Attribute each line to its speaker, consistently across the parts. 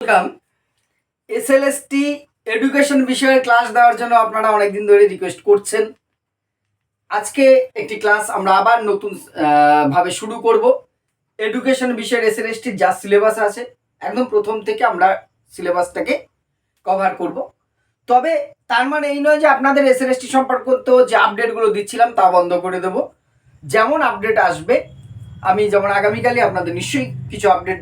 Speaker 1: Welcome. SLST education বিষয়ে class দেওয়ার জন্য আপনারা অনেকদিন ধরে রিকোয়েস্ট করছেন। আজকে একটি ক্লাস আমরা আবার নতুন ভাবে শুরু করব। এডুকেশন বিষয়ের এসএলএসটির যা সিলেবাস আছে একদম প্রথম থেকে আমরা সিলেবাসটাকে কভার করব। তবে তার মানে এই নয় যে আপনাদের এসএলএসটি সম্পর্কিত যে আপডেটগুলো দিচ্ছিলাম তা বন্ধ করে দেব। যেমন আপডেট আসবে, আমি যেমন আগামীকালই আপনাদের নিশ্চয়ই কিছু আপডেট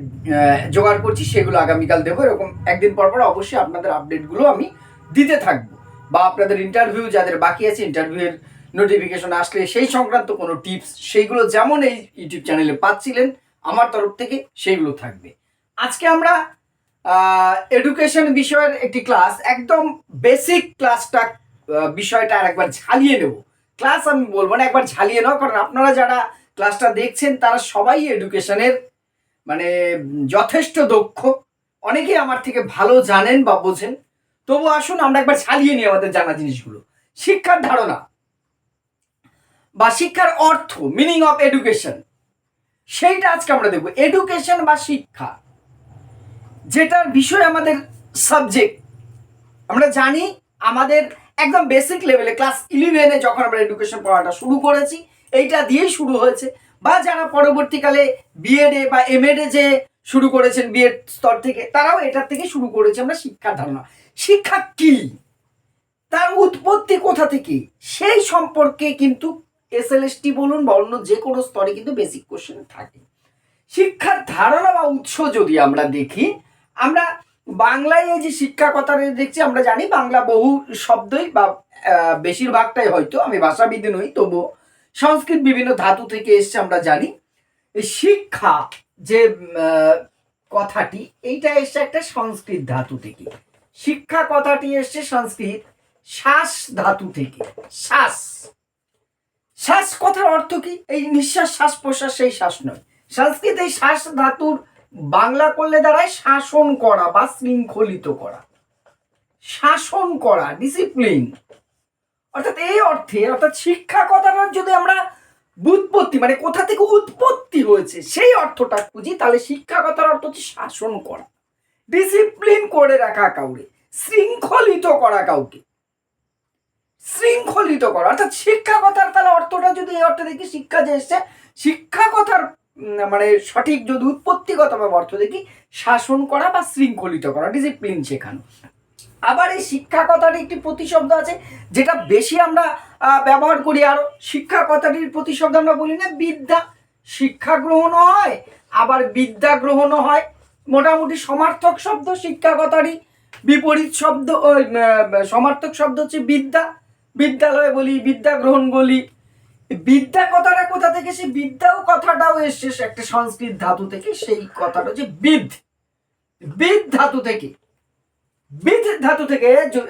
Speaker 1: জোগাড় করছি, সেগুলো আগামীকাল দেবো। এরকম একদিন পর পর অবশ্যই আপনাদের আপডেটগুলো আমি দিতে থাকবো। বা আপনাদের ইন্টারভিউ যাদের বাকি আছে, ইন্টারভিউয়ের নোটিফিকেশন আসলে সেই সংক্রান্ত কোনো টিপস, সেইগুলো যেমন এই ইউটিউব চ্যানেলে পাচ্ছিলেন আমার তরফ থেকে, সেইগুলো থাকবে। আজকে আমরা এডুকেশন বিষয়ের একটি ক্লাস, একদম বেসিক ক্লাসটা বিষয়টা আর একবার ঝালিয়ে নেব। ক্লাস আমি বলবো না, একবার ঝালিয়ে নাও, কারণ আপনারা যারা ক্লাসটা দেখছেন তারা সবাই এডুকেশনের মানে যথেষ্ট দক্ষ, অনেকেই আমার থেকে ভালো জানেন বা বোঝেন। তবু আসুন আমরা একবার ছাড়িয়ে নিই আমাদের জানা জিনিসগুলো। শিক্ষার ধারণা বা শিক্ষার অর্থ, মিনিং অফ এডুকেশন, সেইটা আজকে আমরা দেখব। এডুকেশন বা শিক্ষা, যেটার বিষয় আমাদের সাবজেক্ট, আমরা জানি আমাদের একদম বেসিক লেভেলে ক্লাস 11-এ যখন আমরা এডুকেশন পড়াটা শুরু করেছি, এইটা দিয়েই শুরু হয়েছে। বা যারা পরবর্তীকালে বিএডে বা এমএডে যে শুরু করেছেন বিএড স্তর থেকে, তারাও এটার থেকে শুরু করেছে আমরা শিক্ষার ধারণা। শিক্ষা কি, তার উৎপত্তি কোথা থেকে, সেই সম্পর্কে কিন্তু এসএলএসটি বলুন বা অন্য যে কোনো স্তরে কিন্তু বেসিক কোশ্চেন থাকে। শিক্ষার ধারণা বা উৎস যদি আমরা দেখি, আমরা বাংলায় এই যে শিক্ষা কথাটা দেখছি, আমরা জানি বাংলা বহু শব্দই বা বেশিরভাগটাই, হয়তো আমি ভাষাবিদ নই, তবুও সংস্কৃত বিভিন্ন ধাতু থেকে এসছে আমরা জানি। এই শিক্ষা যে কথাটি, এইটা এসছে একটা সংস্কৃত ধাতু থেকে। শিক্ষা কথাটি এসছে সংস্কৃত শ্বাস ধাতু থেকে। শ্বাস, শ্বাস কথার অর্থ কি? এই নিঃশ্বাস, শ্বাস প্রশ্বাস, সেই শ্বাস নয়। সংস্কৃত এই শ্বাস ধাতুর বাংলা করলে দাঁড়ায় শাসন করা বা শৃঙ্খলিত করা। শাসন করা, ডিসিপ্লিন, অর্থাৎ এই অর্থে, অর্থাৎ শিক্ষা কথাটার যদি আমরা বুৎপত্তি মানে কোথা থেকে উৎপত্তি হয়েছে সেই অর্থটা খুঁজি, তাহলে শিক্ষা কথার অর্থ হচ্ছে শাসন করা, ডিসিপ্লিন করে রাখা কাউকে, শৃঙ্খলিত করা কাউকে, শৃঙ্খলিত করা। অর্থাৎ শিক্ষা কথার তাহলে অর্থটা যদি এই অর্থে দেখি, শিক্ষা যে এসছে, শিক্ষা কথার মানে সঠিক যদি উৎপত্তিগতভাবে অর্থ দেখি, শাসন করা বা শৃঙ্খলিত করা, ডিসিপ্লিন শেখানো। আবার এই শিক্ষা কথাটির একটি প্রতিশব্দ আছে যেটা বেশি আমরা ব্যবহার করি। আর শিক্ষা কথাটির প্রতিশব্দ আমরা বলি না বিদ্যা। শিক্ষা গ্রহণও হয়, আবার বিদ্যা গ্রহণও হয়। মোটামুটি সমার্থক শব্দ শিক্ষা কথারই বিপরীত শব্দ, সমার্থক শব্দ হচ্ছে বিদ্যা। বিদ্যালয়ে বলি, বিদ্যা গ্রহণ বলি। বিদ্যা কথাটা কোথা থেকে? সে বিদ্যাও কথাটাও এসছে একটা সংস্কৃত ধাতু থেকে। সেই কথাটা হচ্ছে বিদ, বিদ ধাতু থেকে। বিদ ধাতু থেকে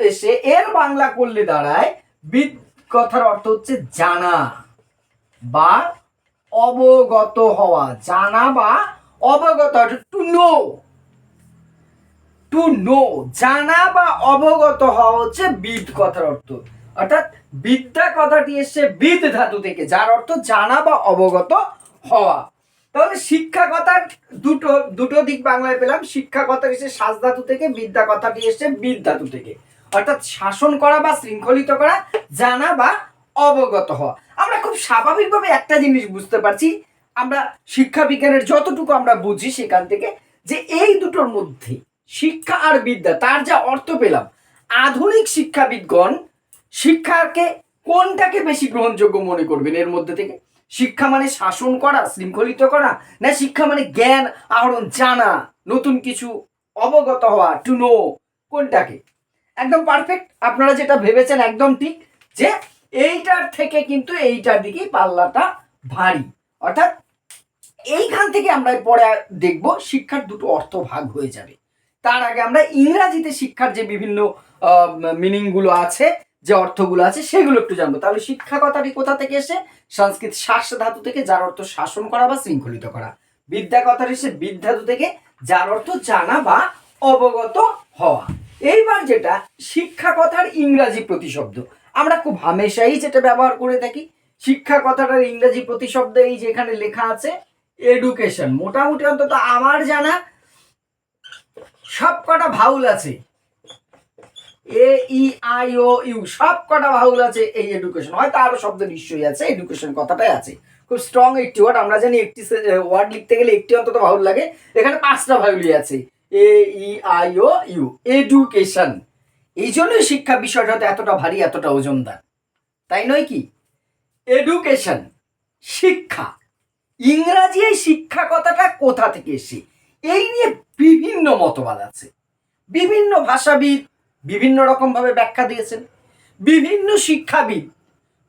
Speaker 1: এসে এর বাংলা করলে দাঁড়ায়, বিদ কথার অর্থ হচ্ছে জানা বা অবগত হওয়া। জানা বা অবগত, টু নো, টু নো, জানা বা অবগত হওয়া হচ্ছে বিদ কথার অর্থ। অর্থাৎ বিদ্যা কথাটি এসছে বিদ ধাতু থেকে, যার অর্থ জানা বা অবগত হওয়া। তাহলে শিক্ষা কথার দুটো দিক বাংলায় পেলাম। শিক্ষা কথা এসে শ্বাস ধাতু থেকে, বিদ্যা কথাটি এসছে বিদ ধাতু থেকে। অর্থাৎ শাসন করা বা শৃঙ্খলিত করা, জানা বা অবগত হওয়া। আমরা খুব স্বাভাবিকভাবে একটা জিনিস বুঝতে পারছি, আমরা শিক্ষা বিজ্ঞানের যতটুকু আমরা বুঝি সেখান থেকে, যে এই দুটোর মধ্যে শিক্ষা আর বিদ্যা, তার যা অর্থ পেলাম, আধুনিক শিক্ষাবিদগণ শিক্ষাকে কোনটাকে বেশি গ্রহণযোগ্য মনে করবেন এর মধ্যে থেকে? শিক্ষা মানে শাসন করা, শৃঙ্খলিত করা, না শিক্ষা মানে জ্ঞান আহরণ, জানা, নতুন কিছু অবগত হওয়া, টু নো? কোনটাকে? একদম পারফেক্ট, আপনারা যেটা ভেবেছেন একদম ঠিক, যে এইটার থেকে কিন্তু এইটার দিকেই পাল্লাটা ভারী। অর্থাৎ এইখান থেকে আমরা পরে দেখব শিক্ষার দুটো অর্থ ভাগ হয়ে যাবে। তার আগে আমরা ইংরাজিতে শিক্ষার যে বিভিন্ন মিনিংগুলো আছে, যে অর্থগুলো আছে, সেগুলো একটু জানবো। তাহলে শিক্ষা কথাটি কোথা থেকে এসে? সংস্কৃত শ্বাস ধাতু থেকে, যার অর্থ শাসন করা বা শৃঙ্খলিত করা। বিদ্যা কথাটি এসে বিদ ধাতু থেকে, যার অর্থ জানা বা অবগত হওয়া। এইবার যেটা শিক্ষা কথার ইংরাজি প্রতিশব্দ, আমরা খুব হামেশাই যেটা ব্যবহার করে থাকি, শিক্ষা কথাটার ইংরাজি প্রতিশব্দ এই যে এখানে লেখা আছে এডুকেশন। মোটামুটি অন্তত আমার জানা সব কটা ভাউল আছে, A E I O you সব কটা ভাউল আছে এই এডুকেশন। হয়তো আরো শব্দ নিশ্চয়ই আছে, এডুকেশন কথাটাই আছে, খুব স্ট্রং একটি ওয়ার্ড। আমরা জানি একটি ওয়ার্ড লিখতে গেলে একটি অন্তত ভাউল লাগে, এখানে 5টা ভাউলই আছে, A E I O U, education. এই জন্যই শিক্ষা বিষয়টা এতটা ভারী, এতটা ওজনদার, তাই নয় কি? এডুকেশন শিক্ষা, ইংরাজি এই শিক্ষা কথাটা কোথা থেকে এসে, এই নিয়ে বিভিন্ন মতবাদ আছে। বিভিন্ন ভাষাবিদ বিভিন্ন রকম ভাবে ব্যাখ্যা দিয়েছেন, বিভিন্ন শিক্ষাবিদ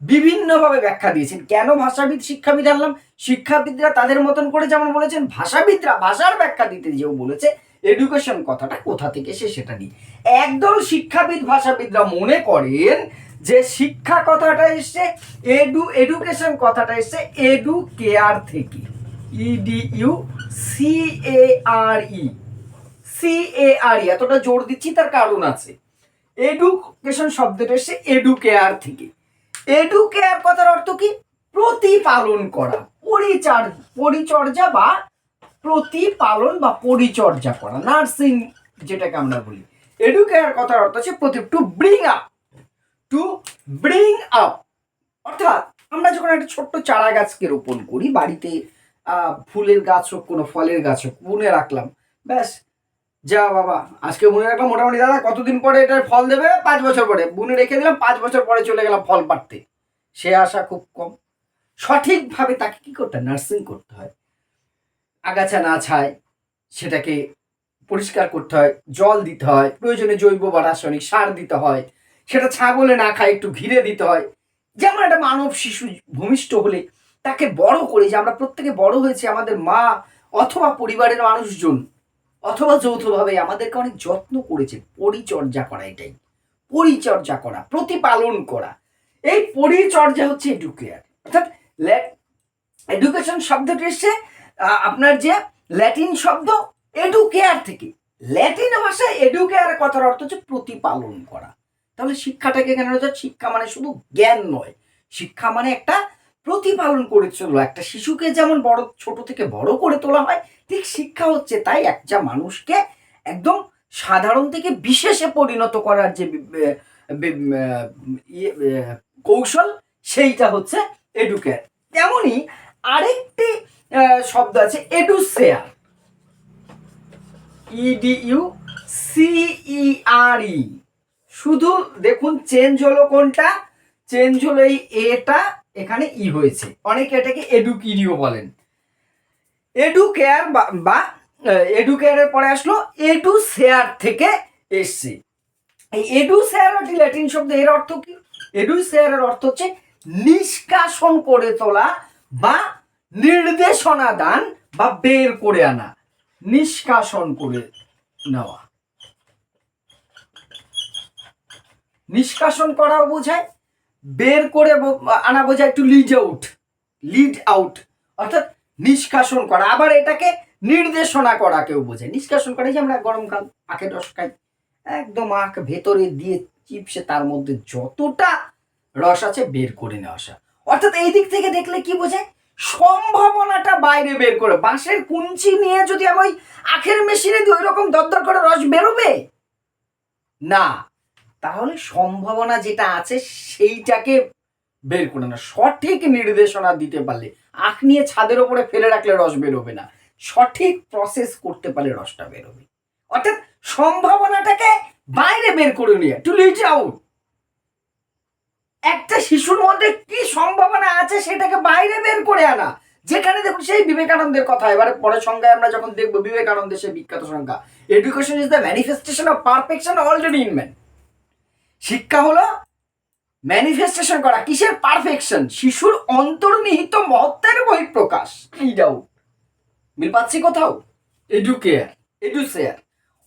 Speaker 1: বিভিন্নভাবে ব্যাখ্যা দিয়েছেন। কেন ভাষাবিদ শিক্ষাবিদ আনলাম? শিক্ষাবিদরা তাদের মতন করে যেমন বলেছেন, ভাষাবিদরা ভাষার ব্যাখ্যা দিতে যেও বলেছে, এডুকেশন কথাটা কোথা থেকে এসে সেটা নিয়ে। একদল শিক্ষাবিদ ভাষাবিদরা মনে করেন যে শিক্ষা কথাটা এসছে, এডুকেশন কথাটা এসছে এডু কেয়ার থেকে, ইডিইউ সি এ আর ই, সি এ আর ই। এতটা জোর দিচ্ছি তার কারণ আছে। এডুকেশন শব্দটা এসছে এডু কেয়ার থেকে। এডু কেয়ার কথার অর্থ কি? প্রতিপালন করা, পরিচর্যা বা প্রতিপালন বা পরিচর্যা করা, নার্সিং যেটাকে আমরা বলি। এডু কেয়ার কথার অর্থ হচ্ছে to bring up, to bring up. অর্থাৎ আমরা যখন একটা ছোট্ট চারা গাছকে রোপণ করি বাড়িতে, ফুলের গাছ হোক কোনো ফলের গাছ হোক, বুনে রাখলাম, ব্যাস যা বাবা আজকে বুনে রাখলাম, মোটামুটি দাদা কতদিন পরে এটার ফল দেবে? 5 বছর পরে। বুনে রেখে দিলাম, 5 বছর পরে চলে গেলাম ফল পাড়তে, সে আশা খুব কম। সঠিকভাবে তাকে কি করতে হয়? নার্সিং করতে হয়, আগাছা না ছায় সেটাকে পরিষ্কার করতে হয়, জল দিতে হয়, প্রয়োজনে জৈব বা রাসায়নিক সার দিতে হয়, সেটা ছাগলে না খায় একটু ঘিরে দিতে হয়। যেমন একটা মানব শিশু ভূমিষ্ঠ হলে তাকে বড় করে, যে আমরা প্রত্যেকে বড় হয়েছি, আমাদের মা অথবা পরিবারের মানুষজন অথবা যৌথভাবে আমাদেরকে অনেক যত্ন করেছে, পরিচর্যা করা, এটাই পরিচর্যা করা, প্রতিপালন করা। এই পরিচর্যা হচ্ছে এডুকেয়ার। অর্থাৎ এডুকেশন শব্দটি এসছে আপনার যে ল্যাটিন শব্দ এডুকেয়ার থেকে। ল্যাটিন ভাষায় এডুকেয়ার কথার অর্থ হচ্ছে প্রতিপালন করা। তাহলে শিক্ষাটাকে কেন হচ্ছে? শিক্ষা মানে শুধু জ্ঞান নয়, শিক্ষা মানে একটা প্রতিপালন করে চলো। একটা শিশুকে যেমন ছোট থেকে বড় করে তোলা হয়, ঠিক শিক্ষা হচ্ছে তাই একটা মানুষকে একদম সাধারণ থেকে বিশেষে পরিণত করার যে কৌশল, সেইটা হচ্ছে এডুকেয়ার। তেমনই আরেকটি শব্দ আছে এডুসেয়ার, ইডিইউ সিইআরই। শুধু দেখুন চেঞ্জ হলো কোনটা? চেঞ্জ হলো এই এটা, এখানে ই হয়েছে। অনেকে এটাকে এডুকিরিও বলেন। এডুকেয়ার বা এডুকেয়ারের পরে আসলো এডুসেয়ার থেকে এসছে। এই এডুসেয়ার হচ্ছে ল্যাটিন শব্দ। এর অর্থ কি? এডুসেয়ারের অর্থ হচ্ছে নিষ্কাশন করে তোলা বা নির্দেশনা দান বা বের করে আনা, নিষ্কাশন করে নেওয়া। নিষ্কাশন করাও বোঝায়, বের করে আনা বোঝায়, একটু লিড আউট অর্থাৎ নিষ্কাশন করা। আবার এটাকে নির্দেশনা করা কেউ বোঝায়। নিষ্কাশন করা, যে আমরা গরমকাল আখের রস খাই, একদম আখ ভেতরে দিয়ে চিপসে তার মধ্যে যতটা রস আছে বের করে নেওয়া আসা। অর্থাৎ এই দিক থেকে দেখলে কি বোঝায়? সম্ভাবনাটা বাইরে বের করে। বাঁশের কুঞ্চি নিয়ে যদি আমি ওই আখের মেশিনে দিই, ওই রকম দরদর করে রস বেরোবে না। তাহলে সম্ভাবনা যেটা আছে সেইটাকে বের করে না। সঠিক নির্দেশনা দিতে পারলে, আখ নিয়ে ছাদের ওপরে ফেলে রাখলে রস বেরোবে না, সঠিক প্রসেস করতে পারলে রসটা বেরোবে। অর্থাৎ সম্ভাবনাটাকে বাইরে বের করে নিয়ে, টু লিট আউট। একটা শিশুর মধ্যে কি সম্ভাবনা আছে সেটাকে বাইরে বের করে আনা। যেখানে দেখুন সেই বিবেকানন্দের কথা, এবারে পরের সংজ্ঞায় আমরা যখন দেখবো বিবেকানন্দের সেই বিখ্যাত সংজ্ঞা, education is the manifestation of perfection already in man. শিক্ষা হলো ম্যানিফেস্টেশন করা কিসের? পারফেকশন, শিশুর অন্তর্নিহিত মহত্বের বহিঃপ্রকাশ। মিল পাচ্ছি কোথাও? এডুসেয়ার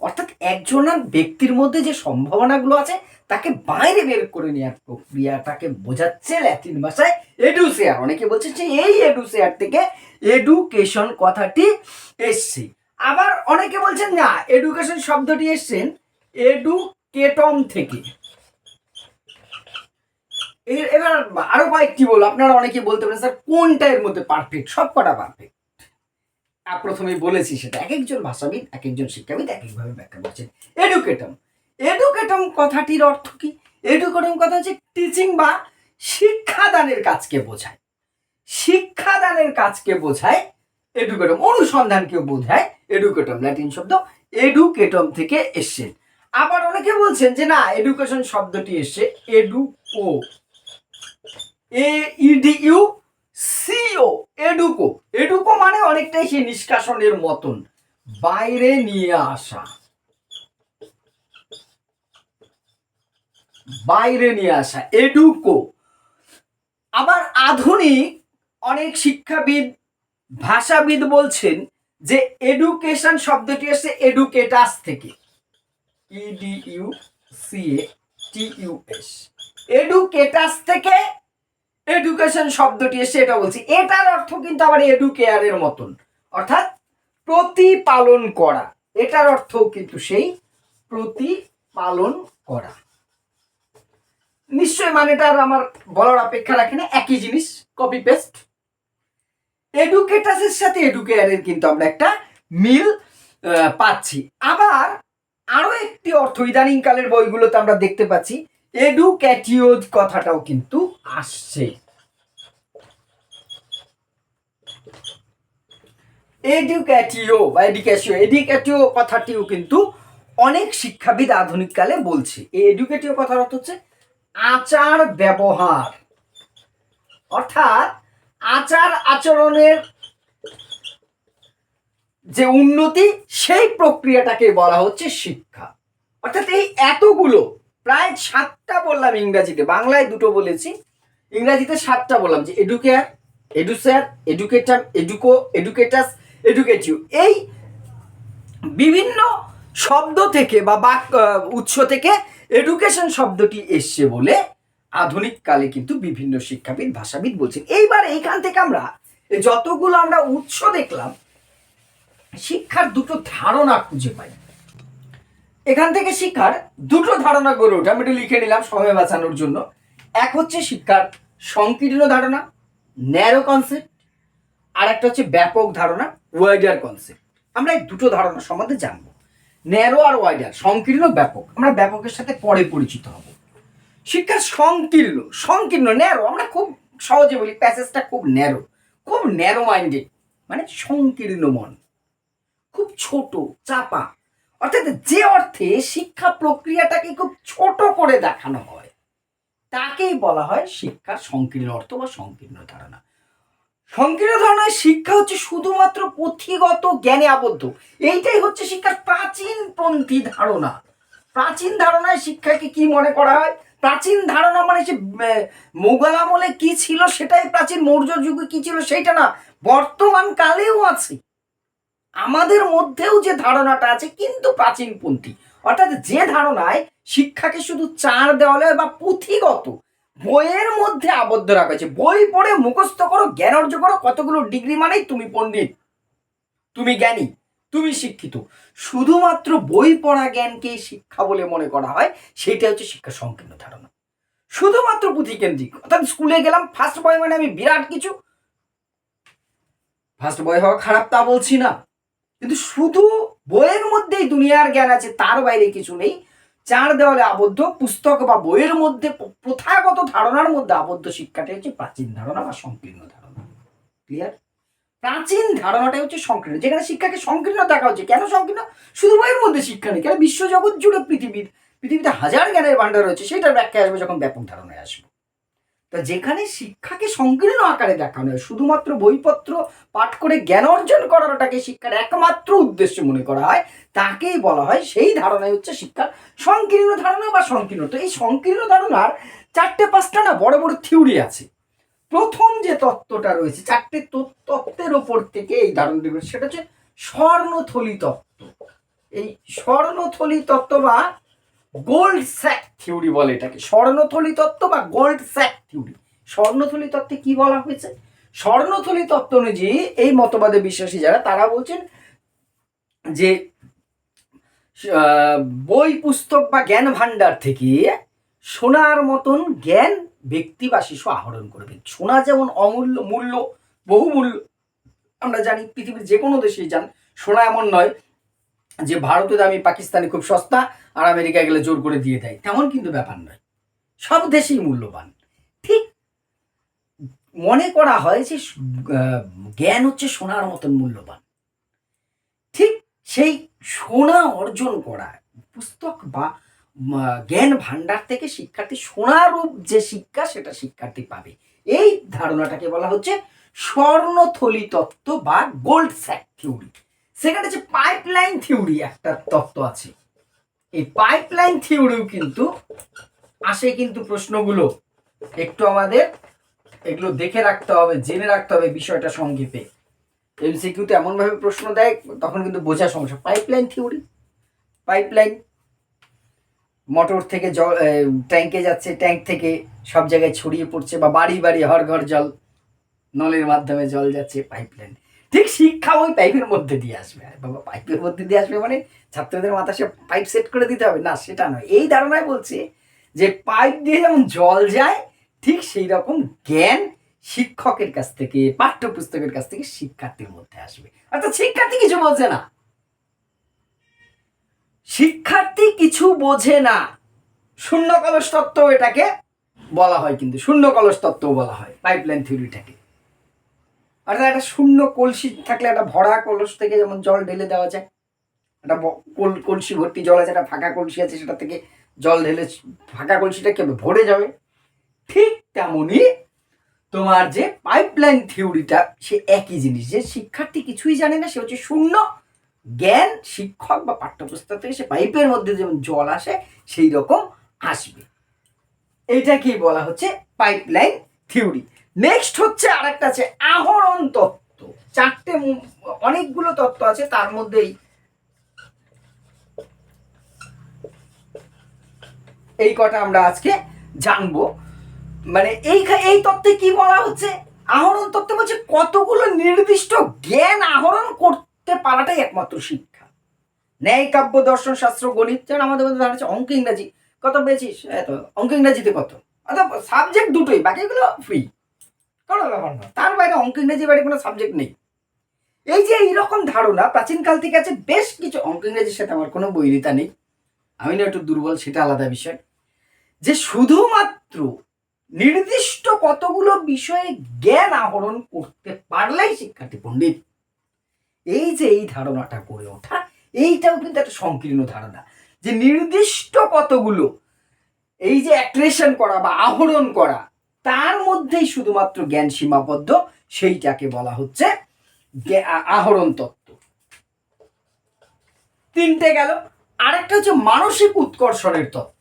Speaker 1: অর্থাৎ একজনের ব্যক্তির মধ্যে যে সম্ভাবনাগুলো আছে তাকে বাইরে বের করে নেওয়ার প্রক্রিয়াটাকে বোঝাচ্ছে ল্যাটিন ভাষায় এডুসেয়ার। অনেকে বলছে যে এই এডুসেয়ার থেকে এডুকেশন কথাটি এসছে। আবার অনেকে বলছেন না, এডুকেশন শব্দটি এসছেন এডুকেটম থেকে। এবার আরো কয়েকটি বলবো, আপনারা অনেকে বলতে পারেন স্যার কোনটা এর মধ্যে পারফেক্ট? সব কটা পারফেক্ট। প্রথমেই বলেছি সেটা এক একজন ভাষাবিদ এক একজন শিক্ষাবিদ এক একভাবে ব্যাখ্যা করছেন। এডুকেটম, এডুকেটম কথাটির অর্থ কি? এডুকেটম কথা হচ্ছে টিচিং বা শিক্ষাদানের কাজকে বোঝায়, শিক্ষাদানের কাজকে বোঝায় এডুকেটম, অনুসন্ধানকেও বোঝায় এডুকেটম, ল্যাটিন শব্দ এডুকেটম থেকে এসছে। আবার অনেকে বলছেন যে না, এডুকেশন শব্দটি এসছে এডুকো, এইডিইউ সিও, এডুকো, এডুকো মানে অনেকটাই সেই নিষ্কাশনের মতন, বাইরে নিয়ে আসা, বাইরে নিয়ে আসা, এডুকো। আবার আধুনিক অনেক শিক্ষাবিদ ভাষাবিদ বলছেন যে এডুকেশন শব্দটি এসছে এডুকেটাস থেকে, ইডিইউ সিএ টিইউএস, এডুকেটাস থেকে এডুকেশন শব্দটি এসে, এটা বলছি। এটার অর্থ কিন্তু আবার এডুকেয়ারের মতন, অর্থাৎ প্রতিপালন করা, এটার অর্থও কিন্তু সেই প্রতিপালন করা। নিশ্চয় মানেটার আমার বলার অপেক্ষা রাখে না, একই জিনিস, কপি পেস্ট। এডুকেটাসের সাথে এডুকেয়ারের কিন্তু আমরা একটা মিল পাচ্ছি। আবার আরো একটি অর্থ ইদানিংকালের বইগুলোতে আমরা দেখতে পাচ্ছি, এডুক্যাটিও কথাটাও কিন্তু আসছে। এডুক্যাটিও বা এডুকেশিও, এডুক্যাটিও কথাটিও কিন্তু অনেক শিক্ষাবিদ আধুনিক কালে বলছে। এই এডুক্যাটিও কথার অর্থ হচ্ছে আচার ব্যবহার, অর্থাৎ আচার আচরণের যে উন্নতি, সেই প্রক্রিয়াটাকে বলা হচ্ছে শিক্ষা। অর্থাৎ এই এতগুলো, প্রায় 7টা বললাম ইংরাজিতে, বাংলায় 2টো বলেছি, ইংরাজিতে 7টা বললাম, যে এডুকেয়ার, এডুসার, এডুকেটার, এডুকো, এডুকেটাস, এডুকেটিভ, এই বিভিন্ন শব্দ থেকে বা উৎস থেকে এডুকেশন শব্দটি এসছে বলে আধুনিক কালে কিন্তু বিভিন্ন শিক্ষাবিদ ভাষাবিদ বলছেন। এইবার এইখান থেকে আমরা যতগুলো আমরা উৎস দেখলাম, শিক্ষার 2টো ধারণা খুঁজে পাই। এখান থেকে শিক্ষার 2টো ধারণা গড়ে ওঠে, আমি একটু লিখে নিলাম সময় বাঁচানোর জন্য। এক হচ্ছে শিক্ষার সংকীর্ণ ধারণা, ন্যারো কনসেপ্ট, আর একটা হচ্ছে ব্যাপক ধারণা, ওয়াইডার কনসেপ্ট। আমরা এই 2টো ধারণা সম্বন্ধে জানবো, ন্যারো আর ওয়াইডার, সংকীর্ণ ব্যাপক। আমরা ব্যাপকের সাথে পরে পরিচিত হব। শিক্ষার সংকীর্ণ, সংকীর্ণ ন্যারো, আমরা খুব সহজে বলি প্যাসেজটা খুব ন্যারো, খুব ন্যারো মাইন্ডেড, মানে সংকীর্ণ মন, খুব ছোট চাপা, অর্থাৎ যে অর্থে শিক্ষা প্রক্রিয়াটাকে খুব ছোট করে দেখানো হয়, তাকেই বলা হয় শিক্ষার সংকীর্ণ অর্থ বা সংকীর্ণ ধারণা। সংকীর্ণ ধারণায় শিক্ষা হচ্ছে শুধুমাত্র পুঁথিগত জ্ঞানে আবদ্ধ, এইটাই হচ্ছে শিক্ষার প্রাচীনপন্থী ধারণা। প্রাচীন ধারণায় শিক্ষাকে কি মনে করা হয়? প্রাচীন ধারণা মানে সে মোগল আমলে কি ছিল সেটাই প্রাচীন, মৌর্য যুগে কি ছিল সেইটা না, বর্তমান কালেও আছে, আমাদের মধ্যেও যে ধারণাটা আছে কিন্তু প্রাচীনপন্থী। অর্থাৎ যে ধারণায় শিক্ষাকে শুধু 4 দেওয়ালে বা পুঁথিগত বইয়ের মধ্যে আবদ্ধ রাখা হয়েছে, বই পড়ে মুখস্থ করো, জ্ঞান অর্জন করো, কতগুলো ডিগ্রি মানেই তুমি পণ্ডিত, তুমি জ্ঞানী, তুমি শিক্ষিত, শুধুমাত্র বই পড়া জ্ঞানকে শিক্ষা বলে মনে করা হয়, সেটা হচ্ছে শিক্ষার সংকীর্ণ ধারণা, শুধুমাত্র পুঁথিকেন্দ্রিক। অর্থাৎ স্কুলে গেলাম, ফার্স্ট বয় মানে আমি বিরাট কিছু, ফার্স্ট বয় হওয়া খারাপ তা বলছি না, কিন্তু শুধু বইয়ের মধ্যেই দুনিয়ার জ্ঞান আছে, তার বাইরে কিছু নেই, 4 দেওয়ালে আবদ্ধ পুস্তক বা বইয়ের মধ্যে প্রথাগত ধারণার মধ্যে আবদ্ধ শিক্ষাটা হচ্ছে প্রাচীন ধারণা বা সংকীর্ণ ধারণা। ক্লিয়ার? প্রাচীন ধারণাটাই হচ্ছে সংকীর্ণ, যেখানে শিক্ষাকে সংকীর্ণ দেখা হচ্ছে। কেন সংকীর্ণ? শুধু বইয়ের মধ্যে শিক্ষা নেই, কেন বিশ্বজগৎ জুড়ে পৃথিবীতে হাজার জ্ঞানের ভান্ডার রয়েছে, সেটার ব্যাখ্যা আসবে যখন ব্যাপক ধারণায় আসবে। তা যেখানে শিক্ষাকে সংকীর্ণ আকারে দেখানো হয়, শুধুমাত্র বইপত্র পাঠ করে জ্ঞান অর্জন করাটাকে শিক্ষার একমাত্র উদ্দেশ্য মনে করা হয়, তাকেই বলা হয়, সেই ধারণাই হচ্ছে শিক্ষার সংকীর্ণ ধারণা বা সংকীর্ণ। তো এই সংকীর্ণ ধারণার 4-5টা না বড় বড় থিওরি আছে। প্রথম যে তত্ত্বটা রয়েছে, 4টে তত্ত্বের ওপর থেকে এই ধারণাটি, সেটা হচ্ছে স্বর্ণথলি তত্ত্ব। এই স্বর্ণথলি তত্ত্ব বা গোল্ড স্যাক থিওরি বলে এটাকে, স্বর্ণথলি তত্ত্ব বা গোল্ড স্যাক থিওরি। স্বর্ণথলি তত্ত্বে কি বলা হয়েছে? স্বর্ণথলি তত্ত্ব অনুযায়ী এই মতবাদে বিশ্বাসী যারা, তারা বলছেন যে বই পুস্তক বা জ্ঞান ভান্ডার থেকে সোনার মতন জ্ঞান ব্যক্তি বা শিশু আহরণ করবে। সোনা যেমন অমূল্য, মূল্য বহুমূল্য, আমরা জানি পৃথিবীর যে কোনো দেশেই যান, সোনা এমন নয় যে ভারতে দামি পাকিস্তানে খুব সস্তা আর আমেরিকায় গেলে জোর করে দিয়ে দেয়, তেমন কিন্তু ব্যাপার নয়, সব দেশেই মূল্যবান। ঠিক মনে করা হয় যে জ্ঞান হচ্ছে সোনার মতন মূল্যবান। ঠিক সেই সোনা অর্জন করা পুস্তক বা জ্ঞান ভাণ্ডার থেকে শিক্ষার্থী সোনারূপ যে শিক্ষা সেটা শিক্ষার্থী পাবে। এই ধারণাটাকে বলা হচ্ছে স্বর্ণথলি তত্ত্ব বা গোল্ড স্যাক থিওরি। সেখানে যে পাইপলাইন থিওরি একটা তত্ত্ব আছে, এই পাইপলাইন থিওরিও কিন্তু আসে কিন্তু প্রশ্নগুলো একটু আমাদের এগুলো দেখে রাখতে হবে, জেনে রাখতে হবে বিষয়টা সংক্ষেপে। এমসিকিউতে এমনভাবে প্রশ্ন দেয় তখন কিন্তু বোঝা সমস্যা। পাইপলাইন থিওরি, পাইপলাইন মোটর থেকে জল ট্যাঙ্কে যাচ্ছে, ট্যাঙ্ক থেকে সব জায়গায় ছড়িয়ে পড়ছে, বা বাড়ি বাড়ি ঘর ঘর জল, নলের মাধ্যমে জল যাচ্ছে, পাইপলাইন। ঠিক শিক্ষা ওই পাইপের মধ্যে দিয়ে আসবে। আর বাবা পাইপের মধ্যে দিয়ে আসবে মানে ছাত্রদের মাথা সে পাইপ সেট করে দিতে হবে না, সেটা নয়। এই ধারণায় বলছে যে পাইপ দিয়ে যেমন জল যায় ঠিক সেই রকম জ্ঞান শিক্ষকের কাছ থেকে, পাঠ্যপুস্তকের কাছ থেকে শিক্ষার্থীর মধ্যে আসবে। অর্থাৎ শিক্ষার্থী কিছু বোঝে না, শিক্ষার্থী কিছু বোঝে না। শূন্য কলস তত্ত্ব এটাকে বলা হয়, কিন্তু শূন্য কলস তত্ত্ব বলা হয় পাইপলাইন থিওরিটাকে। অর্থাৎ একটা শূন্য কলসি থাকলে একটা ভরা কলস থেকে যেমন জল ঢেলে দেওয়া যায়, একটা কলসি ভর্তি জল আছে, একটা ফাঁকা কলসি আছে, সেটা থেকে জল ঢেলে ফাঁকা কলসিটা কেবল ভরে যাবে। ঠিক তেমনই তোমার যে পাইপলাইন থিওরিটা, সে একই জিনিস, যে শিক্ষার্থী কিছুই জানে না, সে হচ্ছে শূন্য জ্ঞান শিক্ষক বা পাঠ্যপুস্তক থেকে সে পাইপের মধ্যে যেমন জল আসে সেই রকম আসবে। এইটাকেই বলা হচ্ছে পাইপলাইন থিওরি। নেক্সট হচ্ছে আরেকটা আছে আহরণ তত্ত্ব। চারটে অনেকগুলো তত্ত্ব আছে, তার মধ্যেই এই কটা আমরা আজকে জানবো। মানে এই তত্ত্বে কি বলা হচ্ছে, আহরণ তত্ত্বে বলছে কতগুলো নির্দিষ্ট জ্ঞান আহরণ করতে পারাটাই একমাত্র শিক্ষা। ন্যায়, কাব্য, দর্শন, শাস্ত্র, গণিত, যেমন আমাদের মধ্যে ধরা হচ্ছে অঙ্ক, ইংরাজি। কত পেয়েছিস? এত। অঙ্ক ইংরাজিতে কত? অর্থাৎ সাবজেক্ট দুটোই, বাকিগুলো ফ্রি, কোনো ব্যাপার না। তার বাইরে অঙ্ক ইংরেজি বাইরে কোনো সাবজেক্ট নেই। এই যে এইরকম ধারণা প্রাচীনকাল থেকে আছে। বেশ কিছু অঙ্ক ইংরেজির সাথে আমার কোনো বৈরিতা নেই, আমি না একটু দুর্বল, সেটা আলাদা বিষয়। যে শুধুমাত্র নির্দিষ্ট কতগুলো বিষয়ে জ্ঞান আহরণ করতে পারলেই শিক্ষার্থী পণ্ডিত, এই যে এই ধারণাটা করে ওঠা, এইটাও কিন্তু একটা সংকীর্ণ ধারণা। যে নির্দিষ্ট কতগুলো এই যে অ্যাট্রেশন করা বা আহরণ করা, তার মধ্যেই শুধুমাত্র জ্ঞান সীমাবদ্ধ, সেইটাকে বলা হচ্ছে আহরণ তত্ত্ব। তিনটে গেল। আরেকটা হচ্ছে মানসিক উৎকর্ষণের তত্ত্ব।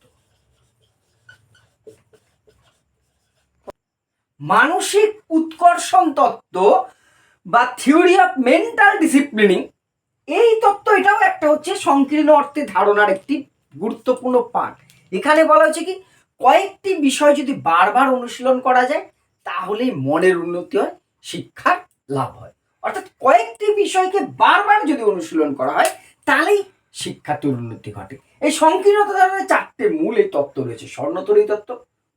Speaker 1: মানসিক উৎকর্ষণ তত্ত্ব বা থিওরি অফ মেন্টাল ডিসিপ্লিনিং, এই তত্ত্ব এটাও একটা হচ্ছে সংকীর্ণ অর্থে ধারণার একটি গুরুত্বপূর্ণ পাঠ। এখানে বলা হচ্ছে কি, কয়েকটি বিষয় যদি বারবার অনুশীলন করা যায় তাহলেই মনের উন্নতি হয়, শিক্ষার লাভ হয়। অর্থাৎ কয়েকটি বিষয়কে বারবার যদি অনুশীলন করা হয় তাহলেই শিক্ষার্থীর উন্নতি ঘটে। এই সংকীর্ণতা ধারণার চারটে মূল এই তত্ত্ব রয়েছে: স্বর্ণতরী তত্ত্ব,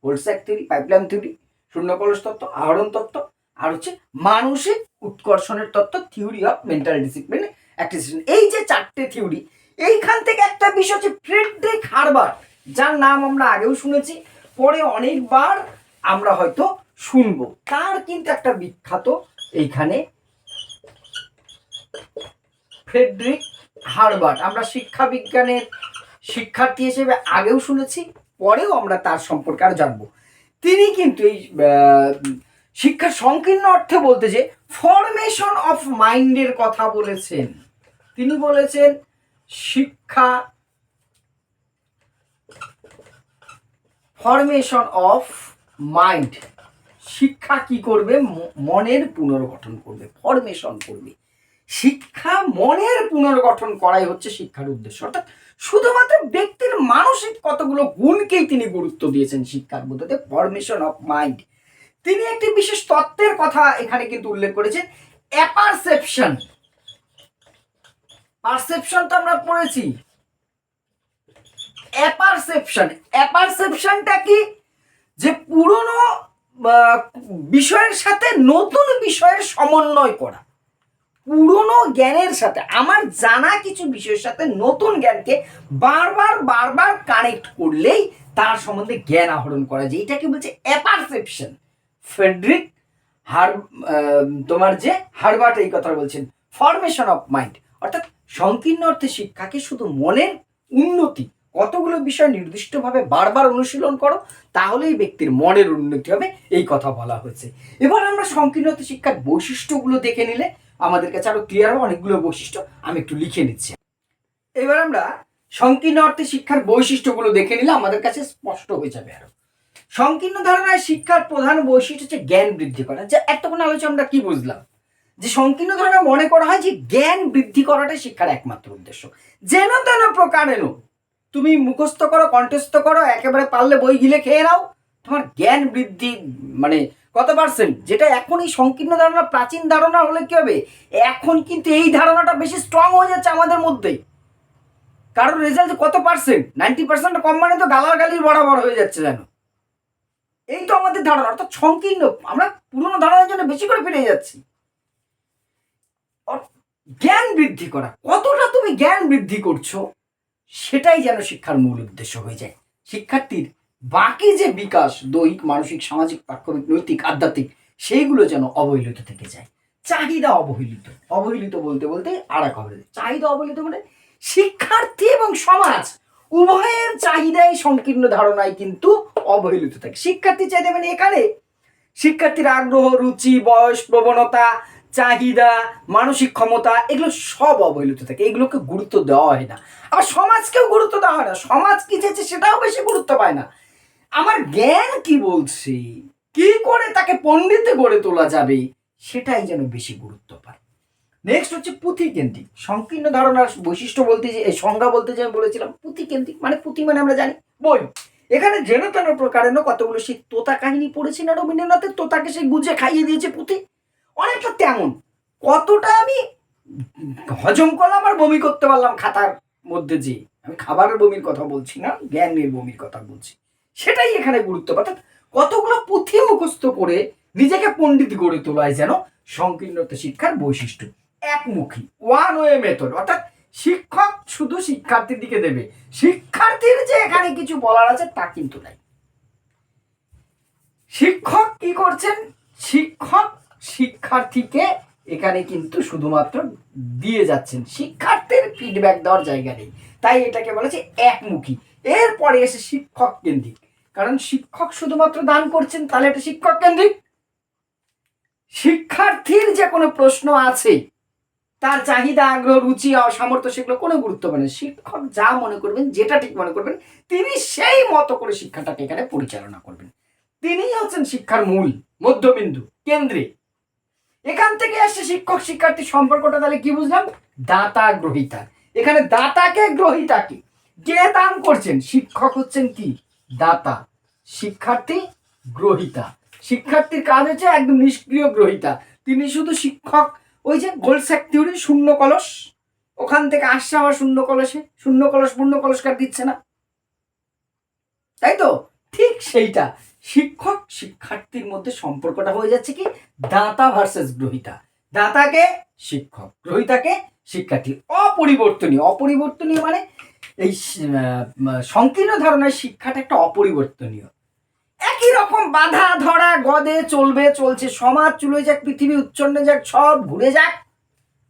Speaker 1: gold sack theory, pipeline theory, শূন্য কলস তত্ত্ব, আহরণ তত্ত্ব, আর হচ্ছে মানসিক উৎকর্ষণের তত্ত্ব, theory of mental discipline activation. এই যে চারটে থিওরি, এইখান থেকে একটা বিষয় হচ্ছে ফ্রেডরিক হারবার্ট, যার নাম আমরা আগেও শুনেছি, পরে অনেকবার আমরা হয়তো শুনবো। তার কিন্তু একটা বিখ্যাত এইখানে ফ্রেডরিক হারবার্ট, আমরা শিক্ষা বিজ্ঞানের শিক্ষার্থী হিসেবে আগেও শুনেছি, পরেও আমরা তার সম্পর্কে আরো জানবো। তিনি কিন্তু এই শিক্ষার সংকীর্ণ অর্থে বলতে যে ফরমেশন অফ মাইন্ডের কথা বলেছেন। তিনি বলেছেন শিক্ষা ফরমেশন অফ মাইন্ড, শিক্ষা কি করবে, মনের পুনর্গঠন করবে, ফরমেশন করবে। শিক্ষা মনের পুনর্গঠন করাই হচ্ছে শিক্ষার উদ্দেশ্য। অর্থাৎ শুধুমাত্র ব্যক্তির মানসিক কতগুলো গুণকেই তিনি গুরুত্ব দিয়েছেন শিক্ষার মধ্যে, ফরমেশন অফ মাইন্ড। তিনি একটি বিশেষ তত্ত্বের কথা এখানে কিন্তু উল্লেখ করেছেন, অ্যাপারসেপশন। পারসেপশন তো আমরা পড়েছি, অ্যাপারসেপশনটা কি, যে পুরনো বিষয়ের সাথে নতুন বিষয়ের সমন্বয় করা, পুরনো জ্ঞানের সাথে আমার জানা কিছু বিষয়ের সাথে নতুন জ্ঞানকে বারবার বারবার কানেক্ট করলেই তার সম্বন্ধে জ্ঞান আহরণ করা যায়। এটাকে বলছে অ্যাপারসেপশন। ফ্রেডরিক তোমার যে হারবার্ট এই কথা বলছেন, ফরমেশন অফ মাইন্ড, অর্থাৎ সংকীর্ণ অর্থে শিক্ষাকে শুধু মনের উন্নতি, কতগুলো বিষয় নির্দিষ্টভাবে বারবার অনুশীলন করো তাহলেই ব্যক্তির মনের উন্নতি হবে, এই কথা বলা হয়েছে। এবার আমরা সংকীর্ণ অর্থে শিক্ষার বৈশিষ্ট্যগুলো দেখে নিলে আমাদের কাছে আরো ক্লিয়ার হবে। অনেকগুলো বৈশিষ্ট্য আমি একটু লিখে নিচ্ছি। এবার আমরা সংকীর্ণ অর্থে শিক্ষার বৈশিষ্ট্যগুলো দেখে নিলে আমাদের কাছে স্পষ্ট হয়ে যাবে। আরো সংকীর্ণ ধারণায় শিক্ষার প্রধান বৈশিষ্ট্য হচ্ছে জ্ঞান বৃদ্ধি করা। যে এতক্ষণ আলোচনা আমরা কি বুঝলাম, যে সংকীর্ণ ধারণা মনে করা হয় যে জ্ঞান বৃদ্ধি করাটাই শিক্ষার একমাত্র উদ্দেশ্য। যেন তেন প্রকারেণ তুমি মুখস্থ করো, কণ্ঠস্থ করো, একেবারে পারলে বই গিলে খেয়ে নাও, তোমার জ্ঞান বৃদ্ধি মানে কত পার্সেন্ট, যেটা এখন এই সংকীর্ণ ধারণা প্রাচীন ধারণা হলে কি হবে, এখন কিন্তু এই ধারণাটা বেশি স্ট্রং হয়ে যাচ্ছে আমাদের মধ্যে। কারোর রেজাল্ট কত পার্সেন্ট, 90% কম, মানে তো গালাগালির বরাবর হয়ে যাচ্ছে যেন। এই তো আমাদের ধারণা, অর্থাৎ সংকীর্ণ, আমরা পুরনো ধারণার জন্য বেশি করে ফিরে যাচ্ছি। জ্ঞান বৃদ্ধি করা, কতটা তুমি জ্ঞান বৃদ্ধি করছো সেটাই যেন শিক্ষার মূল উদ্দেশ্য হয়ে যায়। শিক্ষার্থীর বাকি যে বিকাশ, দৈহিক, মানসিক, সামাজিক, প্রাক্ষণিক, নৈতিক, আধ্যাত্মিক, সেইগুলো যেন অবহেলিত থেকে যায়। চাহিদা অবহেলিত, অবহেলিত বলতে বলতে আর এক হবে, চাহিদা অবহেলিত মানে শিক্ষার্থী এবং সমাজ উভয়ের চাহিদাই সংকীর্ণ ধারণায় কিন্তু অবহেলিত থাকে। শিক্ষার্থী চাহিদা মানে এখানে শিক্ষার্থীর আগ্রহ, রুচি, বয়স, প্রবণতা, চাহিদা, মানসিক ক্ষমতা, এগুলো সব অবহেলিত থাকে, এগুলোকে গুরুত্ব দেওয়া হয় না। আবার সমাজকেও গুরুত্ব দেওয়া হয় না, সমাজ কি চাইছে সেটাও বেশি গুরুত্ব পায় না। আমার জ্ঞান কি বলছে, কি করে তাকে পণ্ডিতে গড়ে তোলা যাবে, সেটাই যেন বেশি গুরুত্ব পায়। নেক্সট হচ্ছে পুঁথিকেন্দ্রিক। সংকীর্ণ ধারণার বৈশিষ্ট্য বলতে যে এই সংজ্ঞা বলতে যে আমি বলেছিলাম, পুঁথিকেন্দ্রিক মানে পুঁথি মানে আমরা জানি বই। এখানে যেন তেন প্রকারেণ কতগুলো সেই তোতা কাহিনী পড়েছি না রবীন্দ্রনাথের, তোতাকে সে গুজে খাইয়ে দিয়েছে পুঁথি, অনেকটা তেমন। কতটা আমি হজম করলাম আর বমি করতে পারলাম খাতার মধ্যে, যে আমি খাবারের বমির কথা বলছি না, জ্ঞানের বমির কথা বলছি, সেটাই এখানে গুরুত্ব। অর্থাৎ কতগুলো পুঁথি মুখস্থ করে নিজেকে পণ্ডিত গড়ে তোলায় যেন সংকীর্ণতা শিক্ষার বৈশিষ্ট্য। একমুখী, ওয়ান ওয়ে মেথড, অর্থাৎ শিক্ষক শুধু শিক্ষার্থীর দিকে দেবে, শিক্ষার্থীর যে এখানে কিছু বলার আছে তা কিন্তু নাই। শিক্ষক কি করছেন, শিক্ষক শিক্ষার্থীকে এখানে কিন্তু শুধুমাত্র দিয়ে যাচ্ছেন, শিক্ষার্থীর ফিডব্যাক দেওয়ার জায়গা নেই, তাই এটাকে বলেছে একমুখী। এরপরে এসে শিক্ষক কেন্দ্রিক, কারণ শিক্ষক শুধুমাত্র দান করছেন, তাহলে এটা শিক্ষক কেন্দ্রিক। শিক্ষার্থীর যে কোনো প্রশ্ন আছে, তার চাহিদা, আগ্রহ, রুচি, সামর্থ্য, সেগুলো কোনো গুরুত্ব পায় না। শিক্ষক যা মনে করবেন, যেটা ঠিক মনে করবেন, তিনি সেই মতো করে শিক্ষাটাকে এখানে পরিচালনা করবেন। তিনি হচ্ছেন শিক্ষার মূল, মধ্যবিন্দু, কেন্দ্রে। এখান থেকে আসছে শিক্ষক শিক্ষার্থী সম্পর্কটা, তাহলে কি বুঝলাম, দাতা গ্রহিতা। এখানে দাতাকে গ্রহিতাকে কে দান করছেন, শিক্ষক হচ্ছেন কি দাতা, শিক্ষার্থী গ্রহিতা। শিক্ষার্থীর কাজ হচ্ছে একদম নিষ্ক্রিয় গ্রহিতা, তিনি শুধু শিক্ষক, ওই যে গোলস্যাক থিওরি, শূন্য কলস, ওখান থেকে আসছে আমার শূন্য কলসে, শূন্য কলস পূর্ণ কলসকার দিচ্ছে না, তাই তো, ঠিক সেইটা শিক্ষক শিক্ষার্থীর মধ্যে সম্পর্কটা হয়ে যাচ্ছে কি দাতা ভার্সেস গ্রহিতা, দাতাকে শিক্ষক, গ্রহিতাকে শিক্ষার্থী। অপরিবর্তনীয়, অপরিবর্তনীয় মানে এই সংকীর্ণ ধারণায় শিক্ষাটা একটা অপরিবর্তনীয়, একই রকম বাধা ধরা গদে চলবে, চলছে, সমাজ চলে যাক, পৃথিবী উচ্ছন্নে যাক, সব ঘুরে যাক,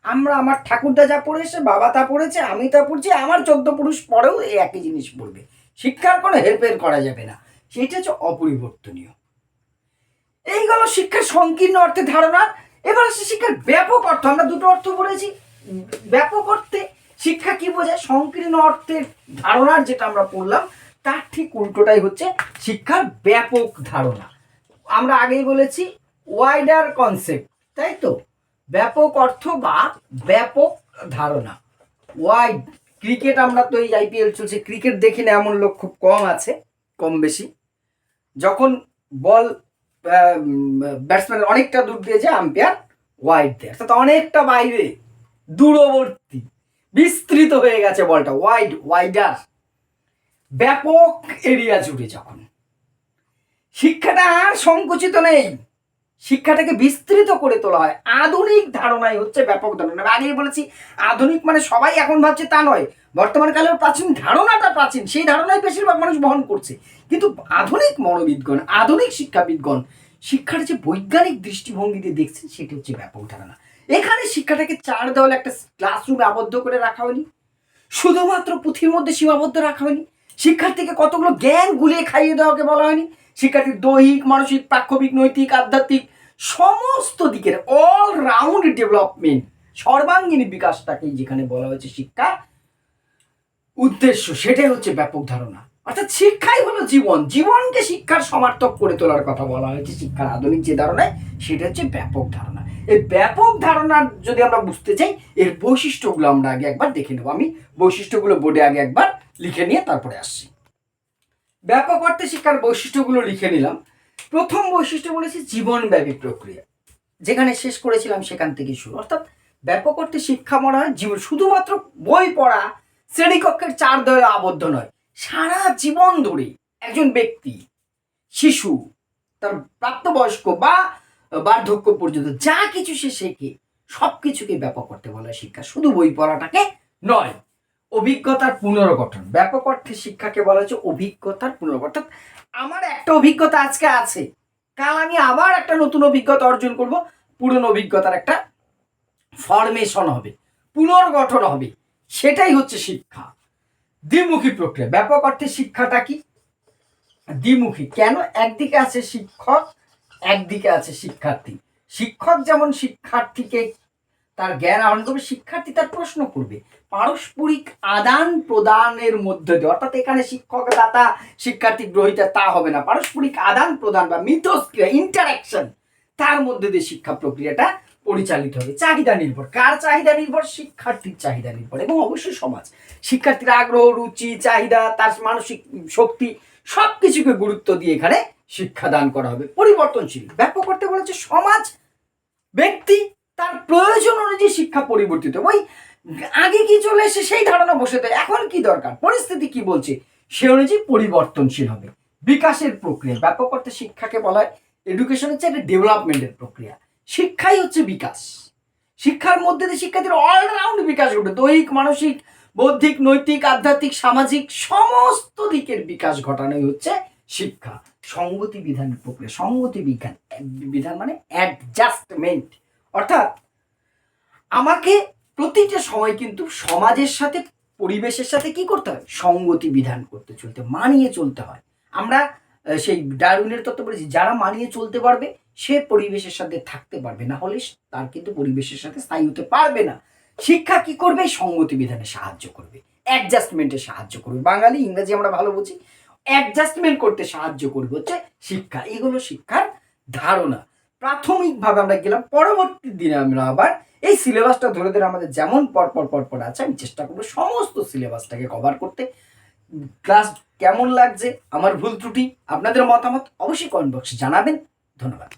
Speaker 1: আমরা, আমার ঠাকুরদা যা পড়েছে, বাবা তা পড়েছে, আমি তা পড়ছি, আমার 14 পুরুষ পরেও এই একই জিনিস পড়বে, শিক্ষার কোনো হেরফের করা যাবে না, সেটা হচ্ছে অপরিবর্তনীয়। এই গেল শিক্ষার সংকীর্ণ অর্থে ধারণা। এবার আসছে শিক্ষার ব্যাপক অর্থ। আমরা দুটো অর্থ পড়েছি। ব্যাপক অর্থে শিক্ষা কি বোঝায়, সংকীর্ণ অর্থের ধারণার যেটা আমরা পড়লাম তার ঠিক উল্টোটাই হচ্ছে শিক্ষার ব্যাপক ধারণা। আমরা আগেই বলেছি ওয়াইডার কনসেপ্ট, তাই তো, ব্যাপক অর্থ বা ব্যাপক ধারণা। ওয়াইড, ক্রিকেট, আমরা তো এই IPL চলছে, ক্রিকেট দেখি না এমন লোক খুব কম আছে, কম বেশি। যখন বল ব্যাটসম্যান অনেকটা দূর দিয়ে যায়, আম্পায়ার ওয়াইড দেয়, অর্থাৎ অনেকটা বাইরে, দূরবর্তী, বিস্তৃত হয়ে গেছে বলটা, ওয়াইড, ওয়াইডার, ব্যাপক এরিয়া জুড়ে। যখন শিক্ষাটা আর সংকুচিত নেই, শিক্ষাটাকে বিস্তৃত করে তোলা হয়। আধুনিক ধারণাই হচ্ছে ব্যাপক ধারণা। আমি আগেই বলেছি আধুনিক মানে সবাই এখন ভাবছে তা নয়, বর্তমান কালের প্রাচীন ধারণাটা প্রাচীন, সেই ধারণাই বেশিরভাগ মানুষ বহন করছে। কিন্তু আধুনিক মনোবিদগণ, আধুনিক শিক্ষাবিদগণ শিক্ষার যে বৈজ্ঞানিক দৃষ্টিভঙ্গি দিয়ে দেখছেন সেটি হচ্ছে ব্যাপক ধারণা। এখানে শিক্ষাটাকে চার দেওয়ালে একটা ক্লাসরুমে আবদ্ধ করে রাখা হয়নি, শুধুমাত্র পুঁথির মধ্যে সীমাবদ্ধ রাখা হয়নি, শিক্ষার্থীকে কতগুলো জ্ঞান গুলিয়ে খাইয়ে দেওয়াকে বলা হয়নি। শিক্ষার্থীর দৈহিক, মানসিক, প্রাক্ষবিক, নৈতিক, আধ্যাত্মিক সমস্ত দিকের অল রাউন্ড ডেভেলপমেন্ট, সর্বাঙ্গীন বিকাশটাকেই যেখানে বলা হয়েছে শিক্ষা উদ্দেশ্য, সেটাই হচ্ছে ব্যাপক ধারণা। অর্থাৎ শিক্ষাই হলো জীবন, জীবনকে শিক্ষার সমার্থক করে তোলার কথা বলা হয়েছে শিক্ষার আধুনিক যে ধারণায়, সেটা হচ্ছে ব্যাপক ধারণা। এই ব্যাপক ধারণার যদি আমরা বুঝতে চাই, এর বৈশিষ্ট্যগুলো আমরা আগে একবার দেখে নেব। আমি বৈশিষ্ট্যগুলো বোর্ডে আগে একবার লিখে নিয়ে তারপরে আসছি। ব্যাপক অর্থে শিক্ষার বৈশিষ্ট্যগুলো লিখে নিলাম। প্রথম বৈশিষ্ট্য বলেছি জীবনব্যাপী প্রক্রিয়া, যেখানে শেষ করেছিলাম সেখান থেকে শুরু। অর্থাৎ ব্যাপক অর্থে শিক্ষা মনে হয় জীবন, শুধুমাত্র বই পড়া, শ্রেণীকক্ষের চার দেওয়ালে আবদ্ধ নয়, সারা জীবন ধরে একজন ব্যক্তি, শিশু, তার প্রাপ্তবয়স্ক বা বার্ধক্য পর্যন্ত যা কিছু সে শেখে সব কিছুকে ব্যাপক অর্থে বলা হয় শিক্ষা, শুধু বই পড়াটাকে নয়। অভিজ্ঞতার পুনর্গঠন, ব্যাপক অর্থে শিক্ষাকে বলা হচ্ছে অভিজ্ঞতার পুনর্গঠন। আমার একটা অভিজ্ঞতা আজকে আছে, কাল আমি আবার একটা নতুন অভিজ্ঞতা অর্জন করব, পুরনো অভিজ্ঞতার একটা ফরমেশন হবে, পুনর্গঠন হবে, সেটাই হচ্ছে শিক্ষা। দ্বিমুখী প্রক্রিয়া, ব্যাপক অর্থে শিক্ষাটা কি দ্বিমুখী। কেন? একদিকে আছে শিক্ষক, একদিকে আছে শিক্ষার্থী। শিক্ষক যেমন শিক্ষার্থীকে তার জ্ঞান আহরণ করবে, শিক্ষার্থী তার প্রশ্ন করবে, পারস্পরিক আদান প্রদানের মধ্যে দিয়ে। অর্থাৎ এখানে শিক্ষক দাতা, শিক্ষার্থী গ্রহীতা তা হবে না, পারস্পরিক আদান প্রদান বা মিথস্ক্রিয়া, ইন্টারাকশন, তার মধ্যে দিয়ে শিক্ষা প্রক্রিয়াটা পরিচালিত হবে। চাহিদা নির্ভর, কার চাহিদা নির্ভর? শিক্ষার্থীর চাহিদা নির্ভর, এবং অবশ্যই সমাজ, শিক্ষার্থীর আগ্রহ, রুচি, চাহিদা, তার মানসিক শক্তি, সব কিছুকে গুরুত্ব দিয়ে এখানে শিক্ষাদান করা হবে। পরিবর্তনশীল, ব্যাপক করতে বলেছে সমাজ, ব্যক্তি, তার প্রয়োজন অনুযায়ী শিক্ষা পরিবর্তিত। ওই আগে কি চলে এসে সেই ধারণা বসে দেয়, এখন কি দরকার, পরিস্থিতি কি বলছে, সে অনুযায়ী পরিবর্তনশীল হবে। বিকাশের প্রক্রিয়া, ব্যাপক অর্থে শিক্ষাকে বলা হয় এডুকেশন হচ্ছে একটা ডেভেলপমেন্টের প্রক্রিয়া। শিক্ষাই হচ্ছে বিকাশ, শিক্ষার মধ্যে দিয়ে শিক্ষার্থীর অলরাউন্ড বিকাশ ঘটে, দৈহিক, মানসিক, বৌদ্ধিক, নৈতিক, আধ্যাত্মিক, সামাজিক সমস্ত দিকের বিকাশ ঘটানোই হচ্ছে শিক্ষা। সংগতি বিধান প্রক্রিয়া, সংগতি বিজ্ঞান, বিধান মানে অ্যাডজাস্টমেন্ট, অর্থাৎ আমাকে প্রতিটা সময় কিন্তু সমাজের সাথে, পরিবেশের সাথে কি করতে হয়? সংগতি বিধান করতে চলতে, মানিয়ে চলতে হয়। আমরা সেই ডারউইনের তত্ত্ব বলেছি, যারা মানিয়ে চলতে পারবে সে পরিবেশের সাথে থাকতে পারবে, না হলে তার কিন্তু পরিবেশের সাথে স্থায়ী হতে পারবে না। শিক্ষা কি করবে? সংগতি বিধানে সাহায্য করবে, অ্যাডজাস্টমেন্টে সাহায্য করবে। বাঙালি, ইংরেজি আমরা ভালো বুঝি, অ্যাডজাস্টমেন্ট করতে সাহায্য করবে হচ্ছে শিক্ষা। এগুলো শিক্ষার ধারণা। প্রাথমিকভাবে আমরা গেলাম, পরবর্তী দিনে আমরা আবার এই সিলেবাসটা ধরে ধরে আমাদের যেমন পরপর আছে, আমি চেষ্টা করবো সমস্ত সিলেবাসটাকে কভার করতে। ক্লাস কেমন লাগছে, আমার ভুল ত্রুটি, আপনাদের মতামত অবশ্যই কমেন্ট বক্সে জানাবেন। ধন্যবাদ।